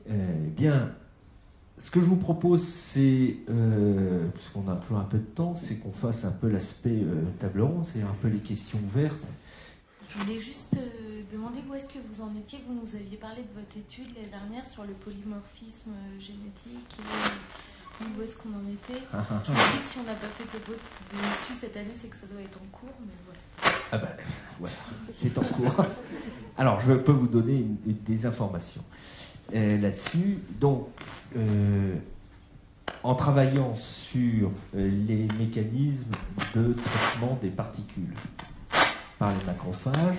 Bien, ce que je vous propose, c'est, puisqu'on a toujours un peu de temps, c'est qu'on fasse un peu l'aspect table ronde, c'est-à-dire un peu les questions ouvertes. Je voulais juste demander où est-ce que vous en étiez. Vous nous aviez parlé de votre étude l'année dernière sur le polymorphisme génétique. Et où est-ce qu'on en était? Je me dis que si on n'a pas fait de dessus cette année, c'est que ça doit être en cours, mais voilà. Ah ben, voilà, c'est en cours. Alors, je peux vous donner des informations là-dessus. Donc, en travaillant sur les mécanismes de traitement des particules par les macrophages,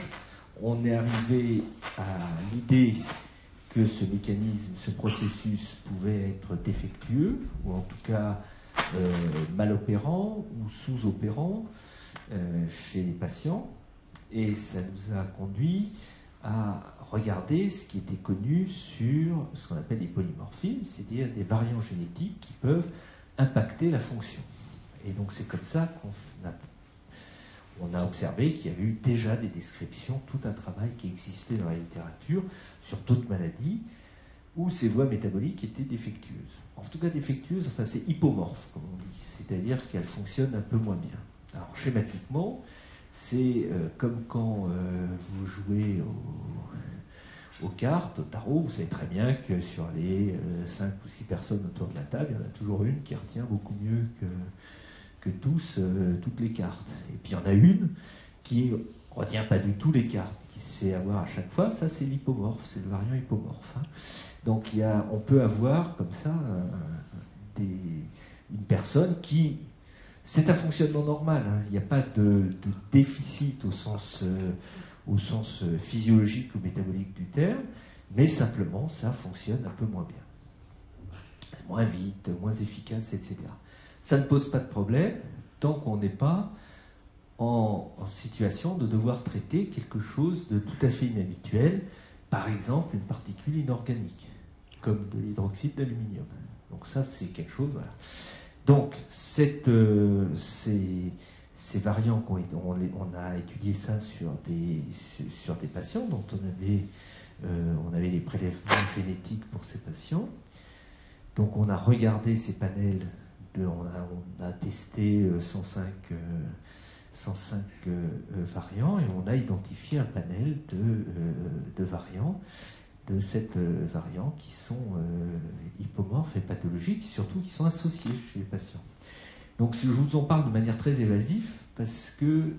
on est arrivé à l'idée que ce mécanisme, ce processus pouvait être défectueux, ou en tout cas mal opérant ou sous-opérant chez les patients. Et ça nous a conduit à regarder ce qui était connu sur ce qu'on appelle les polymorphismes, c'est-à-dire des variants génétiques qui peuvent impacter la fonction. Et donc c'est comme ça qu'on a observé qu'il y avait eu déjà des descriptions, tout un travail qui existait dans la littérature sur d'autres maladies où ces voies métaboliques étaient défectueuses. En tout cas défectueuses, enfin c'est hypomorphe comme on dit, c'est-à-dire qu'elles fonctionnent un peu moins bien. Alors schématiquement, c'est comme quand vous jouez aux cartes, au tarot, vous savez très bien que sur les 5 ou 6 personnes autour de la table, il y en a toujours une qui retient beaucoup mieux que tous toutes les cartes. Et puis il y en a une qui ne retient pas du tout les cartes, qui sait avoir à chaque fois, ça c'est l'hypomorphe, c'est le variant hypomorphe. Donc on peut avoir comme ça une personne qui... C'est un fonctionnement normal, hein. Il n'y a pas de déficit au sens physiologique ou métabolique du terme, mais simplement ça fonctionne un peu moins bien. C'est moins vite, moins efficace, etc. Ça ne pose pas de problème tant qu'on n'est pas en situation de devoir traiter quelque chose de tout à fait inhabituel, par exemple une particule inorganique, comme de l'hydroxyde d'aluminium. Donc ça c'est quelque chose, voilà. Donc, ces variants, on a étudié ça sur des patients dont on avait des prélèvements génétiques pour ces patients. Donc, on a regardé ces panels, on a testé 105 variants et on a identifié un panel de variants de cette variant qui sont hypomorphes et pathologiques, surtout qui sont associés chez les patients. Donc je vous en parle de manière très évasive parce que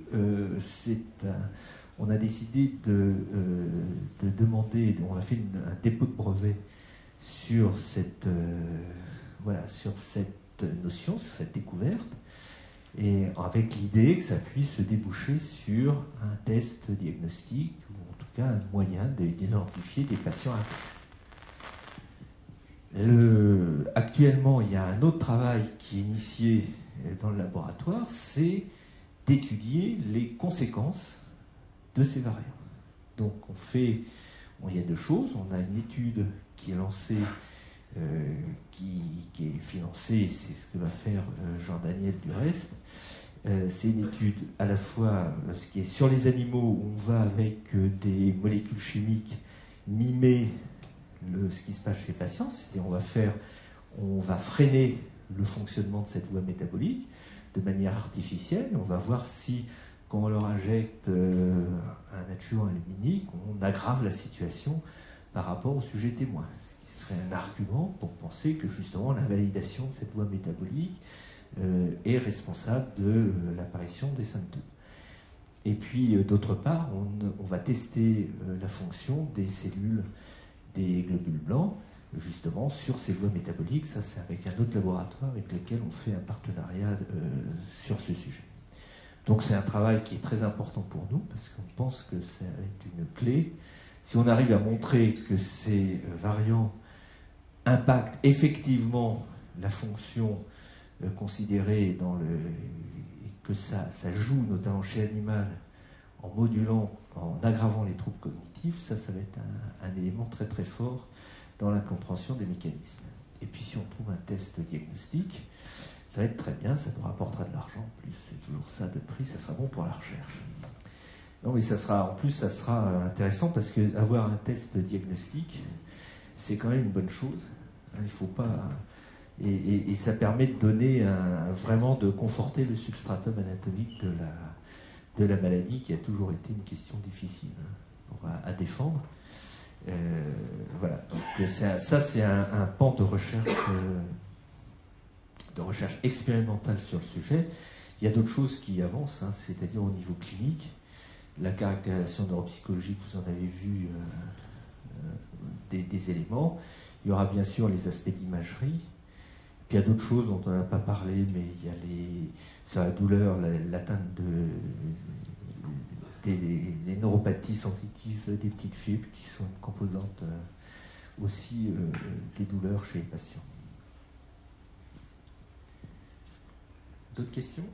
on a décidé de demander, on a fait un dépôt de brevet sur cette notion, sur cette découverte, et avec l'idée que ça puisse déboucher sur un test diagnostique un moyen d'identifier des patients à risque. Actuellement, il y a un autre travail qui est initié dans le laboratoire, c'est d'étudier les conséquences de ces variants. Donc il y a deux choses. On a une étude qui est lancée, qui est financée, c'est ce que va faire Jean-Daniel du reste. C'est une étude à la fois ce qui est sur les animaux, où on va avec des molécules chimiques mimer ce qui se passe chez les patients, c'est-à-dire on va freiner le fonctionnement de cette voie métabolique de manière artificielle, et on va voir si, quand on leur injecte un adjuvant aluminique, on aggrave la situation par rapport au sujet témoin, ce qui serait un argument pour penser que justement la validation de cette voie métabolique est responsable de l'apparition des symptômes. Et puis, d'autre part, on va tester la fonction des cellules, des globules blancs, justement, sur ces voies métaboliques. Ça, c'est avec un autre laboratoire avec lequel on fait un partenariat sur ce sujet. Donc, c'est un travail qui est très important pour nous, parce qu'on pense que ça va être une clé. Si on arrive à montrer que ces variants impactent effectivement la fonction considéré que ça joue notamment chez l'animal en modulant, en aggravant les troubles cognitifs, ça va être un élément très très fort dans la compréhension des mécanismes. Et puis si on trouve un test diagnostique, ça va être très bien, ça nous rapportera de l'argent en plus, c'est toujours ça de prix, ça sera bon pour la recherche. Non mais ça sera intéressant parce qu'avoir un test diagnostique, c'est quand même une bonne chose. Il ne faut pas... Et ça permet de donner vraiment de conforter le substratum anatomique de la maladie, qui a toujours été une question difficile à défendre. Voilà. Donc ça c'est un pan de recherche expérimentale sur le sujet. Il y a d'autres choses qui avancent, c'est-à-dire au niveau clinique. La caractérisation neuropsychologique, vous en avez vu des éléments. Il y aura bien sûr les aspects d'imagerie. Puis il y a d'autres choses dont on n'a pas parlé, mais il y a sur la douleur, l'atteinte des neuropathies sensitives des petites fibres, qui sont une composante aussi des douleurs chez les patients. D'autres questions?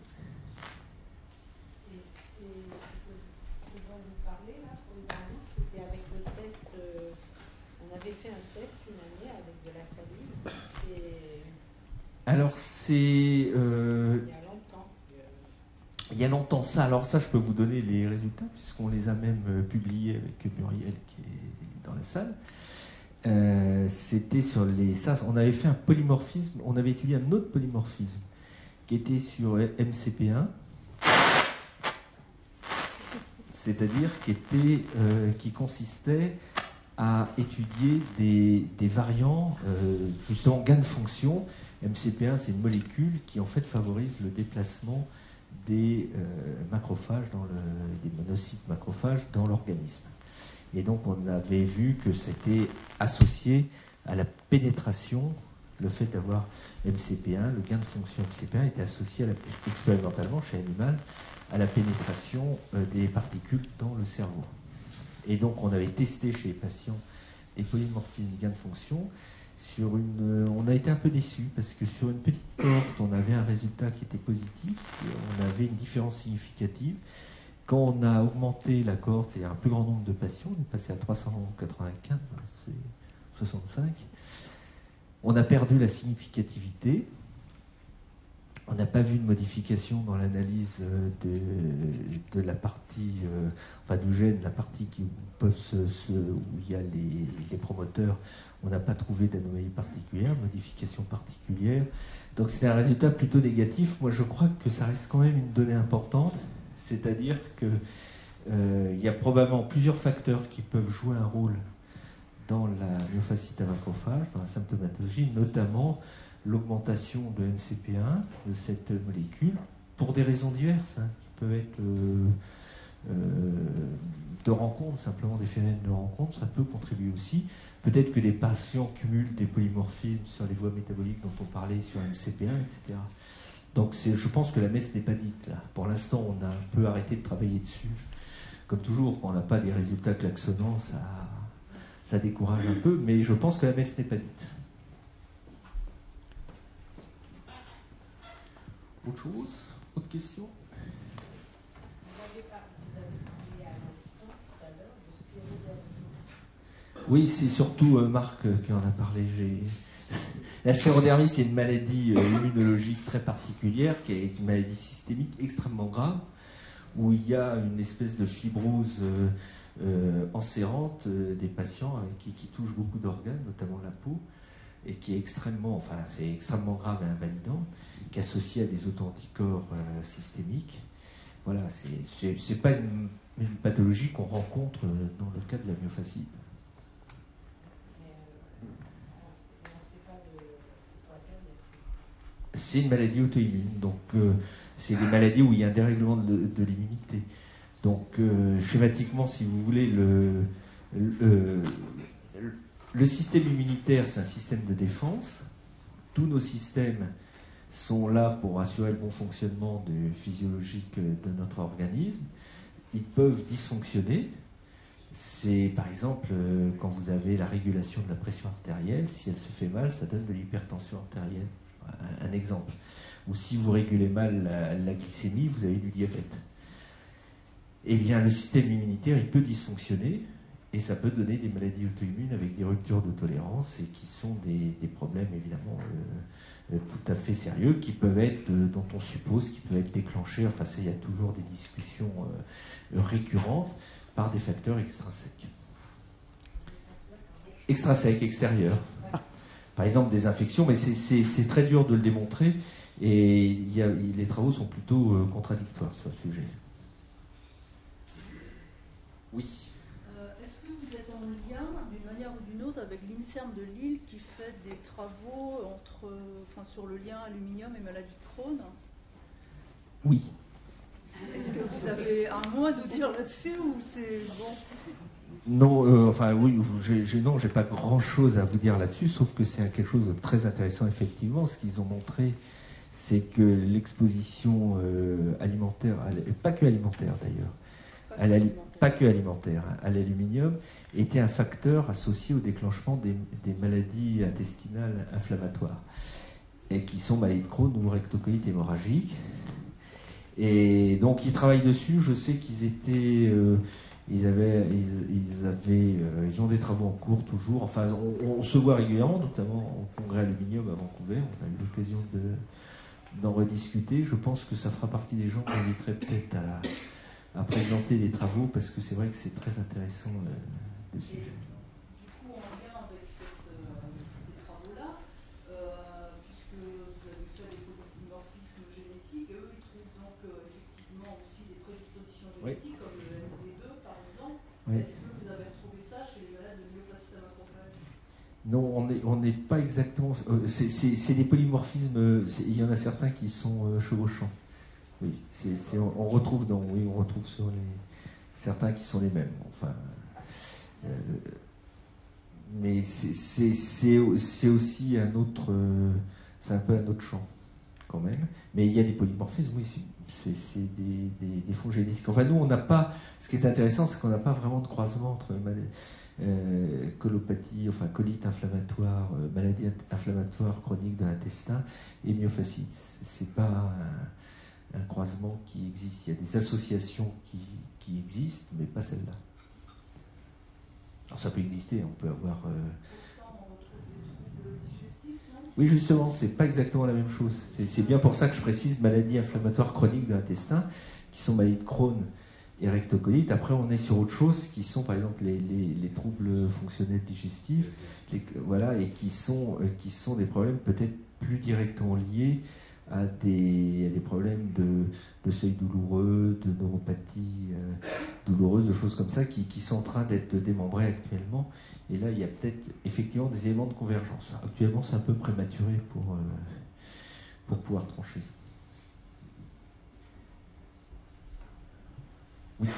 Ce dont vous parlez là, pour le moment, c'était avec le test. On avait fait un test une année avec de la salive. Alors c'est... il y a longtemps. Il y a longtemps ça. Alors ça, je peux vous donner les résultats, puisqu'on les a même publiés avec Muriel qui est dans la salle. C'était sur ça. On avait fait un polymorphisme. On avait étudié un autre polymorphisme qui était sur MCP1. C'est-à-dire qui consistait à étudier des variants, justement gain de fonction. MCP1, c'est une molécule qui en fait favorise le déplacement des macrophages, des monocytes macrophages dans l'organisme. Et donc on avait vu que c'était associé à la pénétration, le fait d'avoir MCP1, le gain de fonction MCP1 était associé expérimentalement chez l'animal à la pénétration des particules dans le cerveau. Et donc on avait testé chez les patients des polymorphismes gain de fonction. On a été un peu déçus parce que sur une petite cohorte, on avait un résultat qui était positif, on avait une différence significative. Quand on a augmenté la cohorte, c'est-à-dire un plus grand nombre de patients, on est passé à 395, c'est 65, on a perdu la significativité. On n'a pas vu de modification dans l'analyse de la partie, du gène, la partie où il y a les promoteurs. On n'a pas trouvé d'anomalie particulière, modification particulière. Donc c'est un résultat plutôt négatif. Moi je crois que ça reste quand même une donnée importante, c'est-à-dire qu'il y a probablement plusieurs facteurs qui peuvent jouer un rôle dans la myofasciite à macrophage, dans la symptomatologie, notamment l'augmentation de MCP1, de cette molécule, pour des raisons diverses, qui peuvent être de rencontre, simplement des phénomènes de rencontre, ça peut contribuer aussi. Peut-être que des patients cumulent des polymorphismes sur les voies métaboliques dont on parlait, sur MCP1, etc. Donc je pense que la messe n'est pas dite là. Pour l'instant, on a un peu arrêté de travailler dessus. Comme toujours, quand on n'a pas des résultats klaxonnants, ça décourage un peu, mais je pense que la messe n'est pas dite. Autre chose? Autre question? Oui, c'est surtout Marc qui en a parlé. La sclérodermie, c'est une maladie immunologique très particulière, qui est une maladie systémique extrêmement grave, où il y a une espèce de fibrose encérante des patients qui touche beaucoup d'organes, notamment la peau, et qui est extrêmement grave et invalidant, qui est associé à des auto-anticorps systémiques. Voilà, c'est pas une pathologie qu'on rencontre dans le cas de la myofasciite. C'est une maladie auto-immune, donc c'est des maladies où il y a un dérèglement de l'immunité. Donc schématiquement, si vous voulez, le système immunitaire, c'est un système de défense. Tous nos systèmes sont là pour assurer le bon fonctionnement physiologique de notre organisme. Ils peuvent dysfonctionner. C'est par exemple quand vous avez la régulation de la pression artérielle, si elle se fait mal, ça donne de l'hypertension artérielle. Un exemple. Ou si vous régulez mal la glycémie, vous avez du diabète. Eh bien, le système immunitaire, il peut dysfonctionner et ça peut donner des maladies auto-immunes avec des ruptures de tolérance et qui sont des problèmes évidemment tout à fait sérieux qui peuvent être, dont on suppose qu'ils peuvent être déclenchés, enfin ça, il y a toujours des discussions récurrentes par des facteurs extrinsèques. Extrinsèque, extérieur. Par exemple, des infections, mais c'est très dur de le démontrer, et les travaux sont plutôt contradictoires sur le sujet. Oui. Est-ce que vous êtes en lien, d'une manière ou d'une autre, avec l'INSERM de Lille qui fait des travaux sur le lien aluminium et maladie de Crohn? Oui. Est-ce que vous avez un mot à nous dire là-dessus ou c'est bon? Non, oui, non, j'ai pas grand-chose à vous dire là-dessus, sauf que c'est quelque chose de très intéressant, effectivement. Ce qu'ils ont montré, c'est que l'exposition alimentaire, et pas que alimentaire d'ailleurs, pas que alimentaire, à l'aluminium, était un facteur associé au déclenchement des maladies intestinales inflammatoires, et qui sont maladies de Crohn ou rectocolite hémorragique. Et donc ils travaillent dessus. Je sais qu'ils étaient, ils ont des travaux en cours toujours. Enfin, on se voit régulièrement, notamment au congrès aluminium à Vancouver. On a eu l'occasion d'en rediscuter. Je pense que ça fera partie des gens qu'on inviterait peut-être à présenter des travaux, parce que c'est vrai que c'est très intéressant dessus. Du coup, en lien avec ces travaux-là, puisque vous avez fait des polymorphismes génétiques, eux, ils trouvent donc effectivement aussi des prédispositions génétiques, comme le MD2 par exemple. Oui. Est-ce que vous avez retrouvé ça chez les malades de myofasciite macrophage? Non, on n'est pas exactement. C'est des polymorphismes. Il y en a certains qui sont chevauchants. Oui, on retrouve sur certains qui sont les mêmes. Enfin, mais c'est aussi un autre. C'est un peu un autre champ, quand même. Mais il y a des polymorphismes, oui, c'est des fonds génétiques. Enfin, nous, on n'a pas. Ce qui est intéressant, c'est qu'on n'a pas vraiment de croisement entre colopathie, enfin colite inflammatoire, maladie inflammatoire chronique de l'intestin et myofasciite. C'est pas un croisement qui existe. Il y a des associations qui existent, mais pas celle-là. Alors ça peut exister, on peut avoir. Oui, justement, c'est pas exactement la même chose. C'est bien pour ça que je précise maladie inflammatoire chronique de l'intestin, qui sont maladies de Crohn et rectocolite. Après, on est sur autre chose, qui sont par exemple les troubles fonctionnels digestifs, voilà, et qui sont des problèmes peut-être plus directement liés à des problèmes de seuil douloureux, de neuropathie douloureuse, de choses comme ça qui sont en train d'être démembrées actuellement. Et là, il y a peut-être effectivement des éléments de convergence. Actuellement, c'est un peu prématuré pour pouvoir trancher. Oui.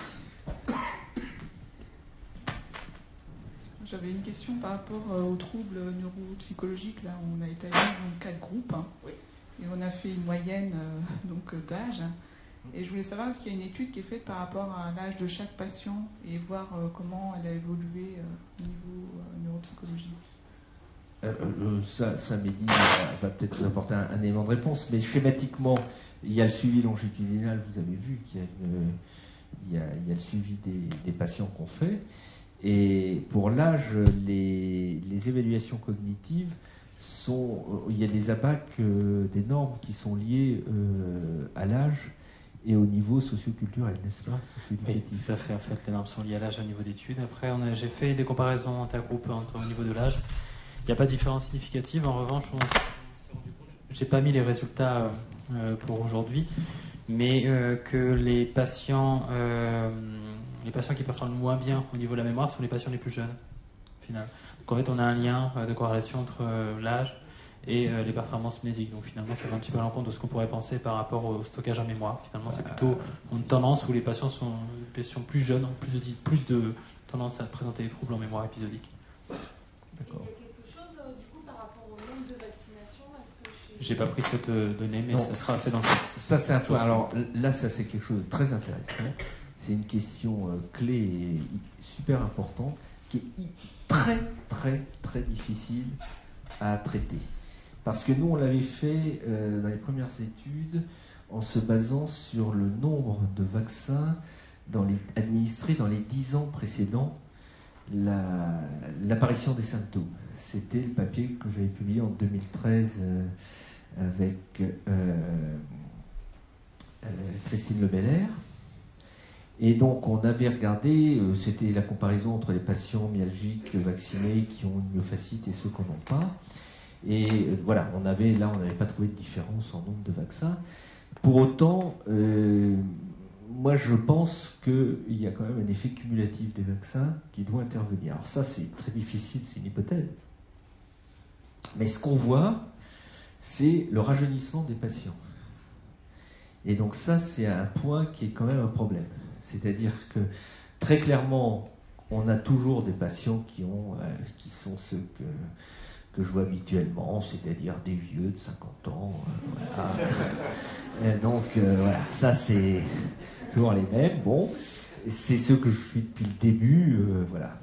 J'avais une question par rapport aux troubles neuropsychologiques. Là, on a établi 4 groupes. Hein. Oui. Et on a fait une moyenne d'âge. Et je voulais savoir, est-ce qu'il y a une étude qui est faite par rapport à l'âge de chaque patient et voir comment elle a évolué au niveau neuropsychologique? Ça Mehdi va peut-être nous apporter un élément de réponse, mais schématiquement, il y a le suivi longitudinal, vous avez vu qu'il y a le suivi des patients qu'on fait. Et pour l'âge, les évaluations cognitives il y a des ABAC, des normes qui sont liées à l'âge et au niveau socio-culturel, n'est-ce pas? Oui, tout à fait. En fait, les normes sont liées à l'âge au niveau d'études. Après, j'ai fait des comparaisons intergroupes au niveau de l'âge. Il n'y a pas de différence significative. En revanche, je n'ai pas mis les résultats pour aujourd'hui, mais que les patients qui performent moins bien au niveau de la mémoire sont les patients les plus jeunes, au final. Donc en fait, on a un lien de corrélation entre l'âge et les performances mnésiques. Donc finalement, ça va un petit peu à l'encontre de ce qu'on pourrait penser par rapport au stockage en mémoire. Finalement, c'est plutôt une tendance où les patients sont plus jeunes, ont plus de tendance à présenter des troubles en mémoire épisodique. D'accord. Il y a quelque chose du coup par rapport au nombre de vaccinations? J'ai pas pris cette donnée, mais ça sera fait dans ça c'est un point. Alors là, ça c'est quelque chose de très intéressant. C'est une question clé et super importante qui est très très très difficile à traiter. Parce que nous, on l'avait fait dans les premières études en se basant sur le nombre de vaccins administrés dans les 10 ans précédant l'apparition des symptômes. C'était le papier que j'avais publié en 2013 avec Christine Lebeller. Et donc on avait regardé, c'était la comparaison entre les patients myalgiques vaccinés qui ont une myofasciite et ceux qui n'en ont pas. Et voilà, on n'avait pas trouvé de différence en nombre de vaccins. Pour autant, moi je pense qu'il y a quand même un effet cumulatif des vaccins qui doit intervenir. Alors ça c'est très difficile, c'est une hypothèse. Mais ce qu'on voit, c'est le rajeunissement des patients. Et donc ça c'est un point qui est quand même un problème. C'est-à-dire que très clairement, on a toujours des patients qui sont ceux que je vois habituellement, c'est-à-dire des vieux de 50 ans. Voilà. Donc voilà, ça c'est toujours les mêmes. Bon, c'est ceux que je suis depuis le début. Voilà.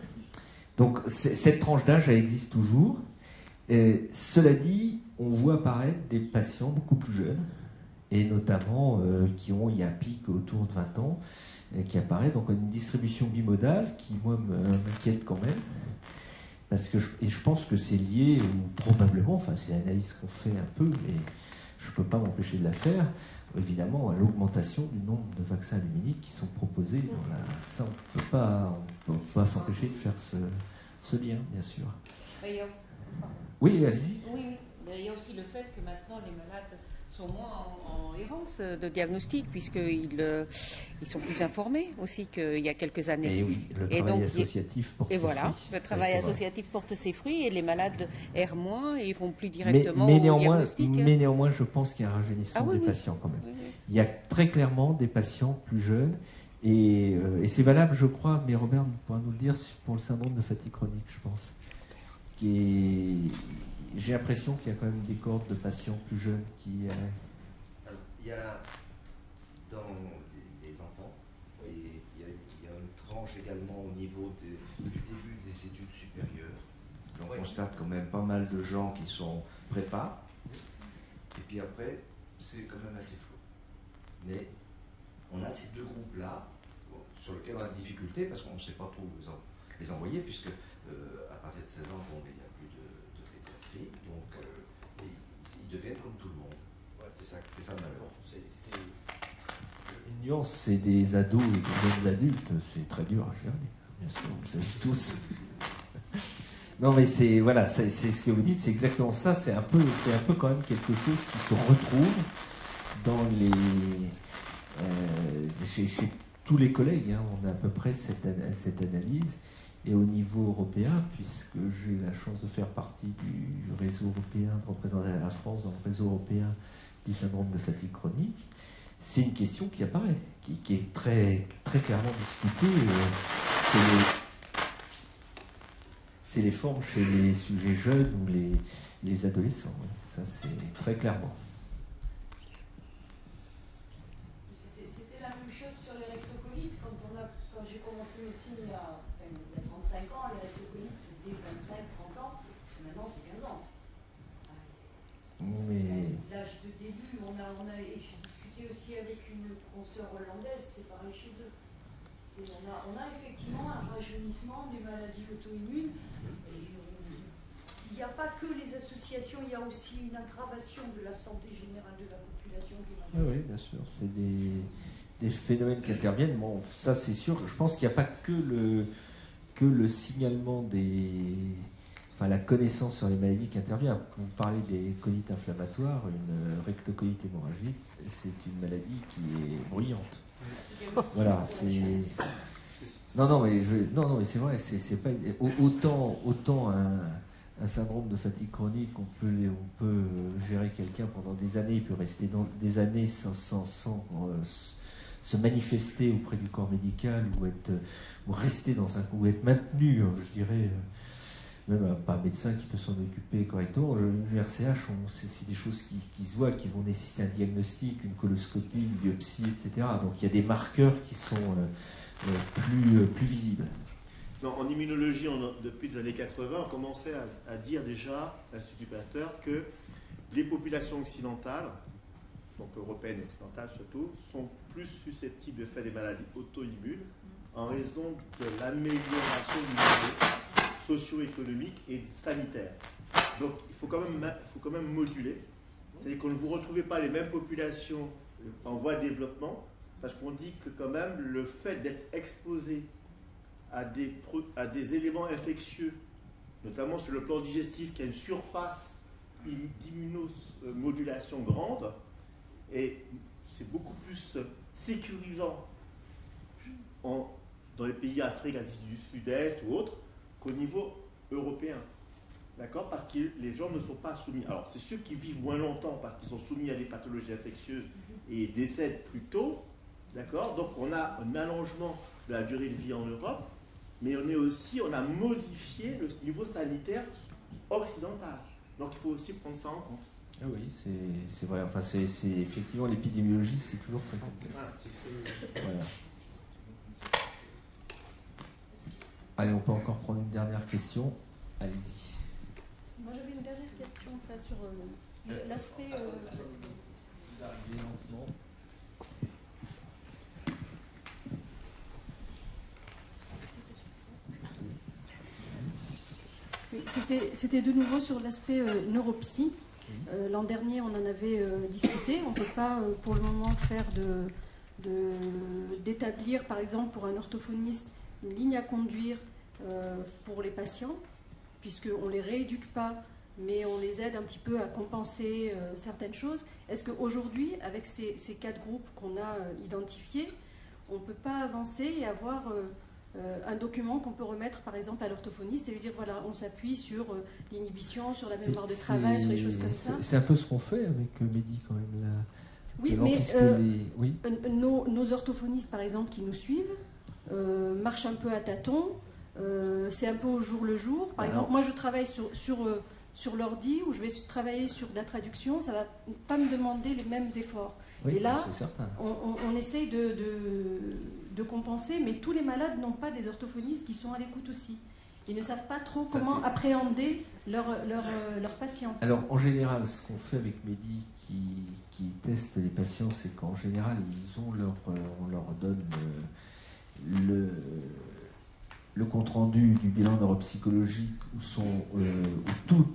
Donc cette tranche d'âge, elle existe toujours. Cela dit, on voit apparaître des patients beaucoup plus jeunes, et notamment il y a un pic autour de 20 ans, qui apparaît, donc une distribution bimodale qui, moi, m'inquiète quand même. Parce que je pense que c'est lié, ou probablement, enfin c'est l'analyse qu'on fait un peu, mais je ne peux pas m'empêcher de la faire, évidemment, à l'augmentation du nombre de vaccins aluminiques qui sont proposés. Ça, on ne peut pas s'empêcher de faire ce lien, bien sûr. Oui, allez-y. Oui, mais il y a aussi le fait que maintenant les malades sont moins en errance de diagnostic, puisqu'ils sont plus informés aussi qu'il y a quelques années. Et oui, le travail associatif porte ses fruits. Et voilà, le travail associatif porte ses fruits, et les malades errent moins et ils vont plus directement au diagnostic. Mais néanmoins, je pense qu'il y a un rajeunissement des patients quand même. Oui. Il y a très clairement des patients plus jeunes, et c'est valable, je crois, mais Robert pourra nous le dire, pour le syndrome de fatigue chronique, je pense. J'ai l'impression qu'il y a quand même des cohortes de patients plus jeunes qui... Il y a dans les enfants, et il y a une tranche également au niveau du début des études supérieures. On constate quand même pas mal de gens qui sont prépa, et puis après, c'est quand même assez flou. Mais on a ces deux groupes-là, sur lesquels on a des difficultés, parce qu'on ne sait pas trop les envoyer, puisque à partir de 16 ans, bon, il n'y a plus de pédiatrie, donc ils deviennent comme tout le monde. Ouais, c'est ça le malheur. Une nuance, c'est des ados et des jeunes adultes, c'est très dur à gérer, bien sûr, vous le savez tous. Non, mais c'est ce que vous dites, c'est exactement ça, c'est un peu quand même quelque chose qui se retrouve dans chez tous les collègues, hein, on a à peu près cette analyse. Et au niveau européen, puisque j'ai la chance de faire partie du réseau européen, de représenter la France dans le réseau européen du syndrome de fatigue chronique, c'est une question qui apparaît, qui est très, très clairement discutée. C'est les formes chez les sujets jeunes ou les adolescents. Oui. Ça, c'est très clairement. C'était la même chose sur les rectocolites. Quand j'ai commencé médecine il y a 35 ans, les rectocolites c'était 25-30 ans, maintenant c'est 15 ans. Mais... L'âge de début, j'ai discuté aussi avec une consoeur hollandaise, c'est pareil chez eux. On a effectivement un rajeunissement des maladies auto-immunes. Il n'y a pas que les associations, il y a aussi une aggravation de la santé générale de la population. Oui, bien sûr, c'est des phénomènes qui interviennent. Bon, ça c'est sûr, je pense qu'il n'y a pas que le signalement la connaissance sur les maladies qui intervient. Vous parlez des colites inflammatoires, une rectocolite hémorragique, c'est une maladie qui est bruyante. Voilà, c'est... Non, mais c'est vrai, c'est pas... Autant un syndrome de fatigue chronique, on peut gérer quelqu'un pendant des années, et puis rester dans des années sans se manifester auprès du corps médical, ou rester ou être maintenu, je dirais... Même pas un médecin qui peut s'en occuper correctement. L'URCH, c'est des choses qui se voient, qui vont nécessiter un diagnostic, une coloscopie, une biopsie, etc. Donc il y a des marqueurs qui sont plus visibles. Non, en immunologie, depuis les années 80, on commençait à dire déjà, à l'Institut Pasteur, que les populations occidentales, donc européennes et occidentales surtout, sont plus susceptibles de faire des maladies auto-immunes en raison de l'amélioration du niveau socio-économique et sanitaire. Donc il faut quand même moduler. C'est-à-dire que vous ne retrouvez pas les mêmes populations en voie de développement parce qu'on dit que quand même le fait d'être exposé à des éléments infectieux, notamment sur le plan digestif, qui a une surface d'immunomodulation grande, et c'est beaucoup plus sécurisant dans les pays Afrique, Asie du Sud-Est ou autres, qu'au niveau européen. D'accord? Parce que les gens ne sont pas soumis. Alors, c'est ceux qui vivent moins longtemps parce qu'ils sont soumis à des pathologies infectieuses et décèdent plus tôt. D'accord? Donc, on a un allongement de la durée de vie en Europe, mais on a modifié le niveau sanitaire occidental. Donc, il faut aussi prendre ça en compte. Ah oui, c'est vrai. Enfin, c'est effectivement, l'épidémiologie, c'est toujours très complexe. Voilà. Allez, on peut encore prendre une dernière question. Allez-y. Moi, j'avais une dernière question sur l'aspect... C'était de nouveau sur l'aspect neuropsy. L'an dernier, on en avait discuté. On ne peut pas, pour le moment, faire d'établir, par exemple, pour un orthophoniste, une ligne à conduire pour les patients, puisqu'on ne les rééduque pas, mais on les aide un petit peu à compenser certaines choses. Est-ce qu'aujourd'hui, avec ces 4 groupes qu'on a identifiés, on ne peut pas avancer et avoir un document qu'on peut remettre, par exemple, à l'orthophoniste et lui dire, voilà, on s'appuie sur l'inhibition, sur la mémoire de travail, sur les choses comme ça. C'est un peu ce qu'on fait avec Mehdi, quand même. Là. Oui, mais nos orthophonistes, par exemple, qui nous suivent, marchent un peu à tâtons. C'est un peu au jour le jour. Par exemple, moi, je travaille sur l'ordi, où je vais travailler sur de la traduction, ça ne va pas me demander les mêmes efforts. Oui, et là, certain. On essaye de compenser, mais tous les malades n'ont pas des orthophonistes qui sont à l'écoute aussi. Ils ne savent pas trop comment appréhender leurs patients. Alors, en général, ce qu'on fait avec Mehdi qui teste les patients, c'est qu'en général, on leur donne le compte-rendu du bilan neuropsychologique où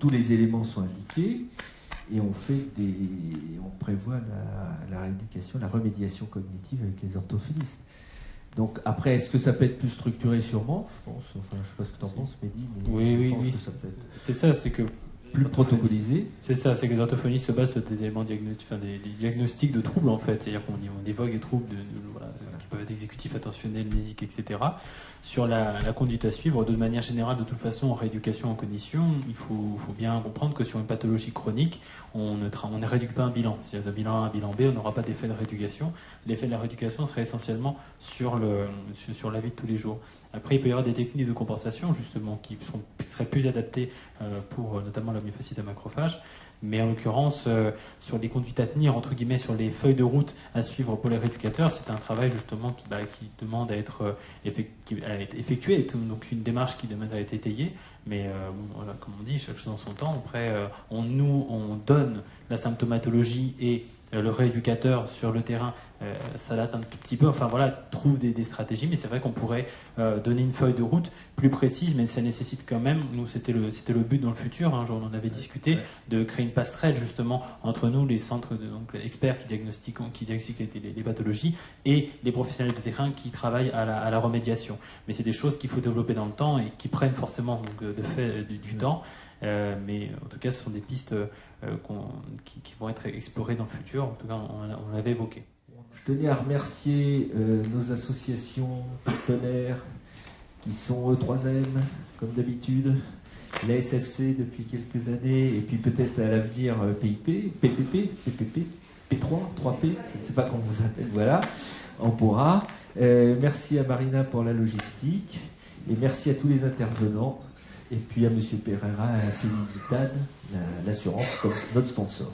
tous les éléments sont indiqués, et on prévoit la rééducation, la remédiation cognitive avec les orthophonistes. Donc après, est-ce que ça peut être plus structuré? Sûrement, je pense. Enfin, je ne sais pas ce que tu en penses, Mehdi. Oui. C'est ça, c'est que plus protocolisé. C'est ça, c'est que les orthophonistes se basent sur des éléments diagnostiques, des diagnostics de troubles en fait, c'est-à-dire qu'on évoque des troubles qui peuvent être exécutifs, attentionnels, mnésiques, etc. Sur la conduite à suivre, de manière générale, de toute façon, en rééducation, en cognition, il faut bien comprendre que sur une pathologie chronique, on ne rééduque pas un bilan. S'il y a un bilan A, un bilan B, on n'aura pas d'effet de rééducation. L'effet de la rééducation serait essentiellement sur la vie de tous les jours. Après, il peut y avoir des techniques de compensation, justement, qui seraient plus adaptées pour notamment la myofasciite à macrophage. Mais en l'occurrence, sur les conduites à tenir, entre guillemets, sur les feuilles de route à suivre pour les rééducateurs, c'est un travail justement qui demande à être effectué, donc une démarche qui demande à être étayée. Mais voilà, comme on dit, chaque chose en son temps. Après, on donne la symptomatologie et le rééducateur sur le terrain s'adapte un tout petit peu, enfin voilà, trouve des stratégies, mais c'est vrai qu'on pourrait donner une feuille de route plus précise, mais ça nécessite quand même, nous c'était le but dans le futur, un jour on en avait discuté, de créer une passerelle justement entre nous, les centres les experts qui diagnostiquent les pathologies, et les professionnels de terrain qui travaillent à la remédiation. Mais c'est des choses qu'il faut développer dans le temps et qui prennent forcément du temps. Mais en tout cas, ce sont des pistes qui vont être explorées dans le futur. En tout cas, on l'avait évoqué. Je tenais à remercier nos associations partenaires qui sont E3M, comme d'habitude, la SFC depuis quelques années, et puis peut-être à l'avenir PIP, PPP, P3, 3P, je ne sais pas comment vous appelez, voilà, on pourra. Merci à Marina pour la logistique, et merci à tous les intervenants. Et puis à M. Pereira et à Philippe Vitad, l'assurance comme notre sponsor.